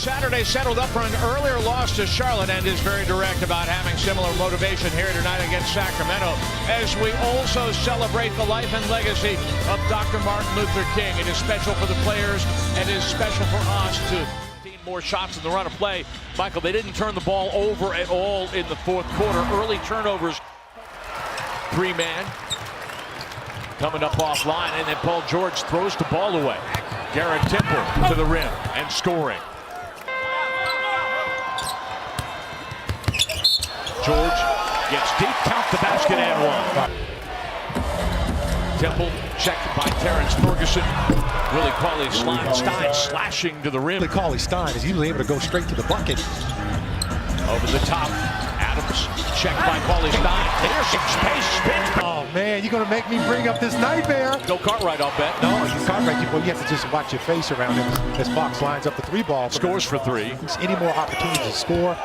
Saturday settled up for an earlier loss to Charlotte and is very direct about having similar motivation here tonight against Sacramento as we also celebrate the life and legacy of Dr. Martin Luther King. It is special for the players and it is special for us to more shots in the run of play. Michael, they didn't turn the ball over at all in the fourth quarter. Early turnovers. Three-man coming up offline, and then Paul George throws the ball away. Garrett Temple to the rim and scoring. George gets deep, count the basket and one. Temple checked by Terrence Ferguson. Willie Cauley-Stein slashing to the rim. Willie Cauley-Stein is usually able to go straight to the bucket. Over the top, Adams checked by Cauley-Stein. There's some space, spin. Oh man, you're gonna make me bring up this nightmare. No Cartwright, I'll bet. No, Cartwright, you have to just watch your face around him as Fox lines up the three ball. Scores for three. Any more opportunities to score?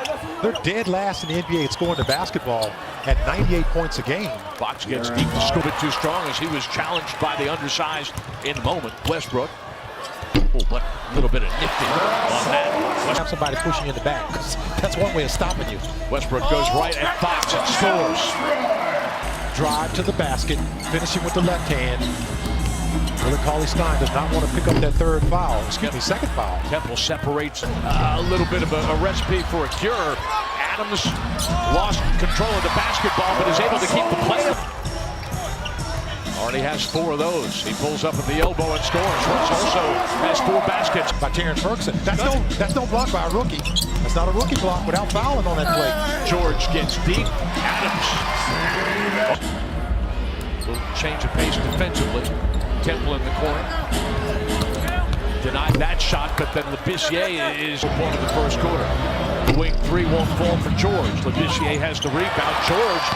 They're dead last in the NBA at scoring the basketball at 98 points a game. Fox gets deep, a little bit too strong as he was challenged by the undersized in the moment. Westbrook. Oh, but a little bit of nifty on that. Have somebody pushing you in the back. That's one way of stopping you. Westbrook goes right at Fox and scores. Drive to the basket, finishing with the left hand. Willie Cauley-Stein does not want to pick up that second foul. Temple separates a little bit of a recipe for a cure. Adams lost control of the basketball, but is able to keep the play. Already has 4 of those. He pulls up at the elbow and scores. Russ also has 4 baskets. By Terrence Ferguson. That's no block by a rookie. That's not a rookie block without fouling on that play. George gets deep. Adams. Little change of pace defensively. Temple in the corner. Denied that shot, but then Labissiere is point of the first quarter. The wing three won't fall for George. Labissiere has the rebound. George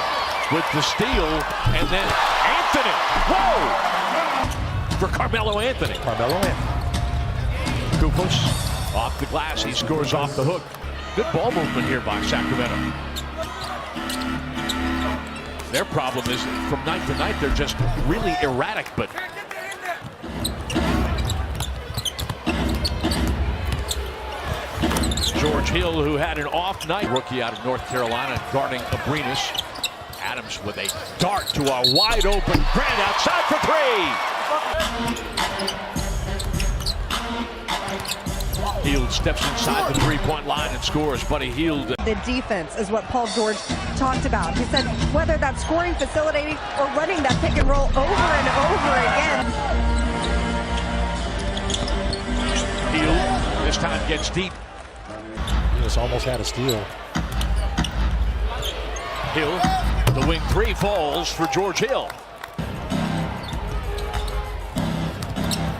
with the steal, and then Anthony. Whoa! For Carmelo Anthony. Kufos off the glass. He scores off the hook. Good ball movement here by Sacramento. Their problem is from night to night they're just really erratic, but George Hill, who had an off night, rookie out of North Carolina, guarding Abrinas. Adams with a dart to a wide open Grant outside for three. Hield steps inside the three-point line and scores. Buddy Hield. The defense is what Paul George talked about. He said whether that's scoring, facilitating, or running that pick and roll over and over again. Hield this time gets deep. He just almost had a steal. Hill, the wing three falls for George Hill.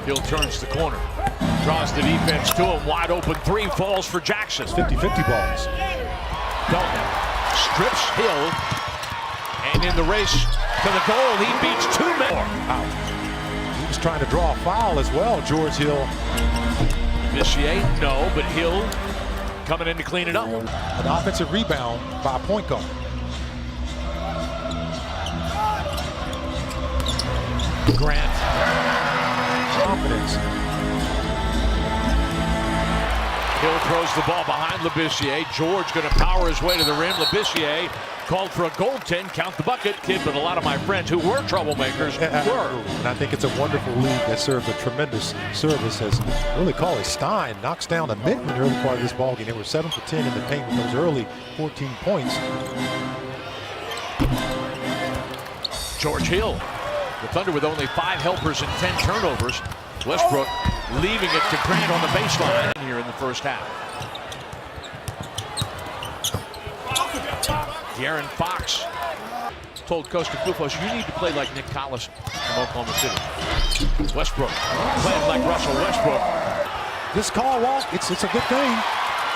Hill turns the corner. Draws the defense to him. Wide open three falls for Jackson. 50-50 balls. Dalton strips Hill. And in the race to the goal, he beats 2 men. He was trying to draw a foul as well, George Hill. Labissiere, no, but Hill coming in to clean it up. An offensive rebound by a point guard. Grant. Confidence. Hill throws the ball behind Labissiere. George going to power his way to the rim. Labissiere called for a goaltend. Count the bucket, kid, but a lot of my friends who were troublemakers were. And I think it's a wonderful league that serves a tremendous service as Willie Cauley-Stein knocks down a mid in the early part of this ballgame. They were 7 for 10 in the paint with those early 14 points. George Hill. The Thunder with only 5 helpers and 10 turnovers. Westbrook leaving it to Grant on the baseline here in the first half. De'Aaron Fox told Coach Kufos, you need to play like Nick Collison from Oklahoma City. Westbrook playing like Russell Westbrook. This call, Walt, it's a good thing.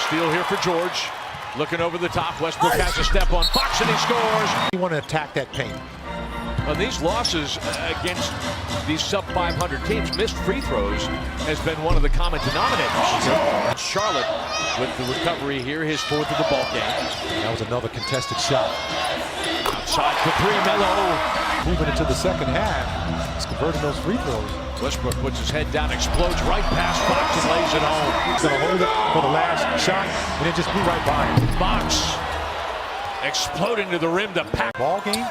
Steal here for George. Looking over the top. Westbrook has a step on Fox and he scores. You want to attack that paint. On these losses against these sub-500 teams, missed free throws has been one of the common denominators. Charlotte with the recovery here, his 4th of the ball game. That was another contested shot. Outside for three, Melo. Moving into the second half, he's converting those free throws. Westbrook puts his head down, explodes right past Fox and lays it home. He's going to hold it for the last shot and then just be right by him. Fox exploding to the rim to pack. Ball game.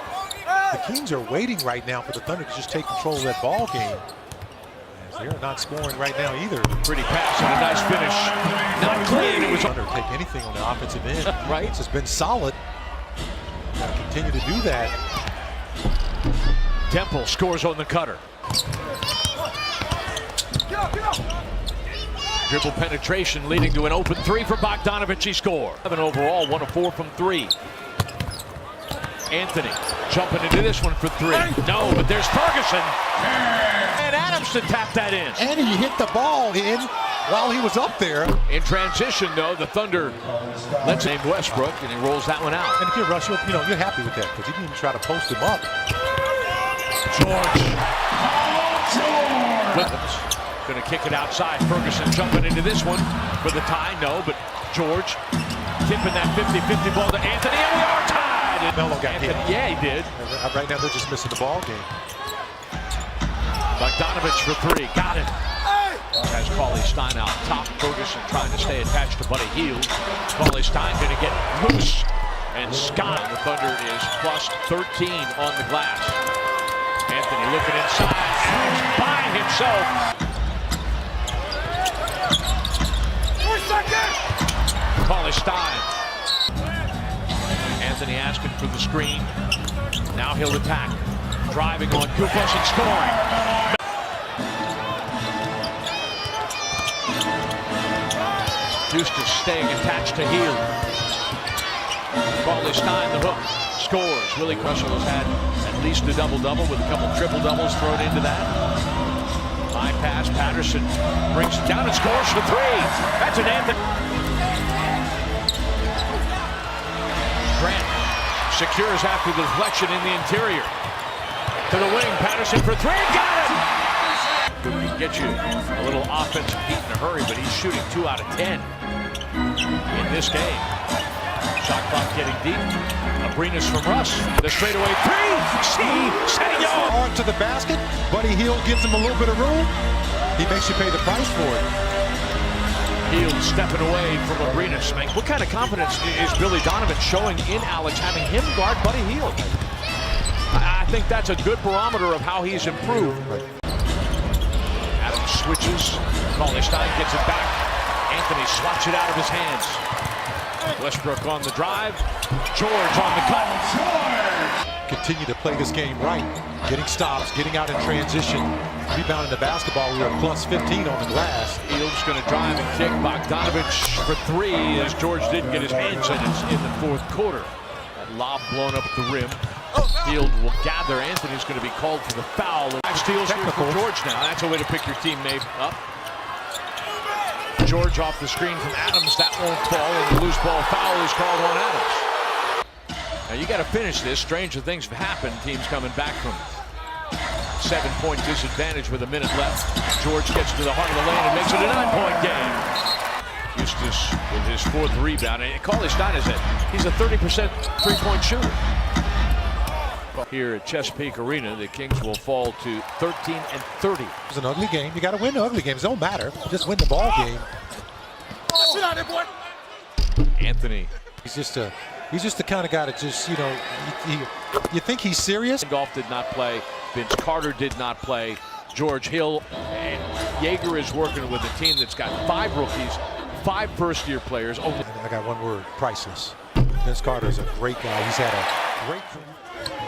The Kings are waiting right now for the Thunder to just take control of that ball game. As they're not scoring right now either. Pretty pass and a nice finish. Not clean. It was Thunder take anything on the offensive end. right. It's been solid. Got to continue to do that. Temple scores on the cutter. Dribble penetration leading to an open three for Bogdanovich. He scored. 7 overall, 1 of 4 from 3. Anthony jumping into this one for 3. No, but there's Ferguson. And Adams to tap that in. And he hit the ball in while he was up there. In transition, though, the Thunder lets him Westbrook, and he rolls that one out. And if you're Russ, you're happy with that because he didn't even try to post him up. George. Williams going to kick it outside. Ferguson jumping into this one for the tie. No, but George tipping that 50-50 ball to Anthony, and we are tied. Melo got hit. Yeah, he did. Right now, they're just missing the ball game. Bogdanovich for 3. Got it. Has Cauley-Stein out top. Ferguson trying to stay attached to Buddy Hield. Cauley-Stein going to get loose. And Scott, the Thunder is plus 13 on the glass. Anthony looking inside. Adams by himself. Cauley-Stein. Anthony asking for the screen. Now he'll attack. Driving on Kufos and scoring. Eustace staying attached to Hield. Cauley-Stein, the hook, scores. Willie Russell has had at least a double-double with a couple triple-doubles thrown into that. High pass, Patterson brings it down and scores for 3. That's an Anthony. Grant secures after the deflection in the interior. To the wing, Patterson for 3, got it! Could get you a little offensive heat in a hurry, but he's shooting 2 out of 10 in this game. Shot clock getting deep. Abrinas from Russ. The straightaway 3. Setting up. Hard to the basket. Buddy Hield gives him a little bit of room. He makes you pay the price for it. Hield stepping away from Abrinas. What kind of confidence is Billy Donovan showing in Alex, having him guard Buddy Hield? I think that's a good barometer of how he's improved. Right. Adams switches. Cauley-Stein gets it back. Anthony swats it out of his hands. Westbrook on the drive. George on the cut. Continue to play this game right. Getting stops, getting out in transition. Rebounding the basketball. We are plus 15 on the glass. Hield's going to drive and kick. Bogdanovich for 3 as George didn't get his hands on it in the 4th quarter. That lob blown up the rim. Hield will gather. Anthony's going to be called for the foul. 5 steals here for George now. That's a way to pick your teammate up. George off the screen from Adams. That won't fall, and the loose ball foul is called on Adams. Now you got to finish this. Stranger things have happened. Teams coming back from 7-point disadvantage with a minute left. George gets to the heart of the lane and makes it a 9-point game. Eustace with his 4th rebound. And Cauley-Stein is he's a 30% three-point shooter. Here at Chesapeake Arena, the Kings will fall to 13-30. It's an ugly game. You got to win the ugly games. It don't matter. Just win the ball game. Anthony. He's just the kind of guy that just, you think he's serious. Golf did not play. Vince Carter did not play. George Hill and Yeager is working with a team that's got 5 rookies, 5 first-year players. I got one word: priceless. Vince Carter is a great guy. He's had a great career.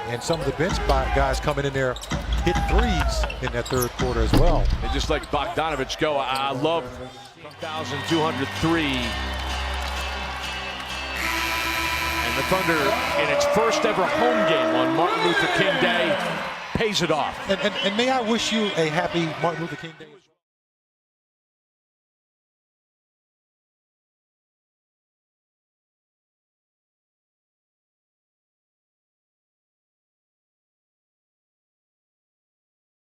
And some of the bench guys coming in there hit 3s in that 3rd quarter as well. And just like Bogdanovich go, I love 1,203. And the Thunder, in its first ever home game on Martin Luther King Day, pays it off. And may I wish you a happy Martin Luther King Day.